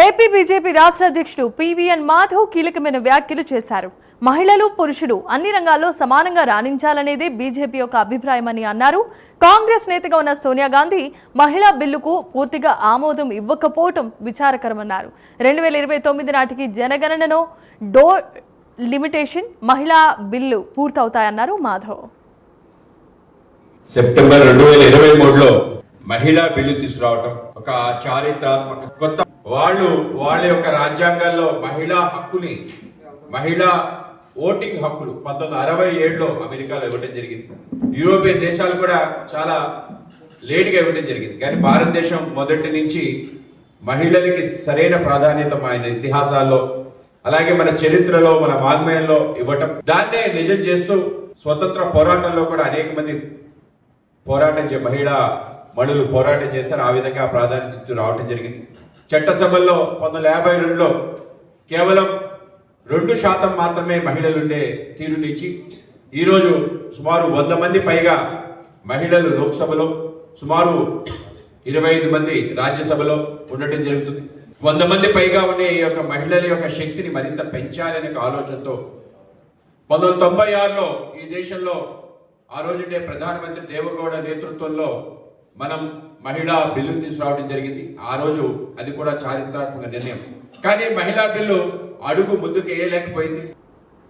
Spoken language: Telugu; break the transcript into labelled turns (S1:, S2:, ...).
S1: ఏపీ బీజేపీ రాష్ట్ర అధ్యక్షుడు పీవీఎన్ మాధవ్ కీలకమైన వ్యాఖ్యలు చేశారు. మహిళలు పురుషులు అన్ని రంగాల్లో సమానంగా రాణించాలనేదే బీజేపీ యొక్క అభిప్రాయమని అన్నారు. కాంగ్రెస్ నేతగా ఉన్న సోనియా గాంధీ మహిళా బిల్లుకు పూర్తిగా ఆమోదం ఇవ్వకపోవడం విచారకరమన్నారు. 2029 నాటికి జనగణనలో డోర్ లిమిటేషన్ మహిళా బిల్లు పూర్తవుతాయన్నారు మాధవ్.
S2: సెప్టెంబర్ 2023లో మహిళా బిల్లు తీసుకురావడం ఒక చారిత్రాత్మక కొత్త వాళ్ళ యొక్క రాజ్యాంగాల్లో మహిళా హక్కుని మహిళా ఓటింగ్ హక్కులు 1967లో అమెరికాలో ఇవ్వడం జరిగింది. యూరోపియన్ దేశాలు కూడా చాలా లేట్గా ఇవ్వడం జరిగింది. కానీ భారతదేశం మొదటి నుంచి మహిళలకి సరైన ప్రాధాన్యత మన ఇతిహాసాల్లో అలాగే మన చరిత్రలో మన వాగ్మయంలో ఇవ్వటం దాన్నే నిజం చేస్తూ స్వతంత్ర పోరాటంలో కూడా అనేక మంది మహిళా మనులు పోరాటం చేస్తారు. ఆ విధంగా ప్రాధాన్యత రావడం జరిగింది. చట్టసభల్లో 1952లో కేవలం 2% మాత్రమే మహిళలు ఉండే తీరు నుంచి ఈరోజు సుమారు 100 మంది పైగా మహిళలు లోక్సభలో, సుమారు 25 మంది రాజ్యసభలో ఉండటం జరుగుతుంది. 100 మంది పైగా ఉండే ఈ యొక్క మహిళల యొక్క శక్తిని మరింత పెంచాలనే ఆలోచనతో 1996లో ఈ దేశంలో ఆ రోజుండే ప్రధానమంత్రి దేవగౌడ నేతృత్వంలో మనం మహిళా బిల్లును తీసుకురావడం జరిగింది. ఆ రోజు అది కూడా చారిత్రాత్మక నిర్ణయం. కానీ మహిళా బిల్లు అడుగు ముందుకు వేయలేకపోయింది.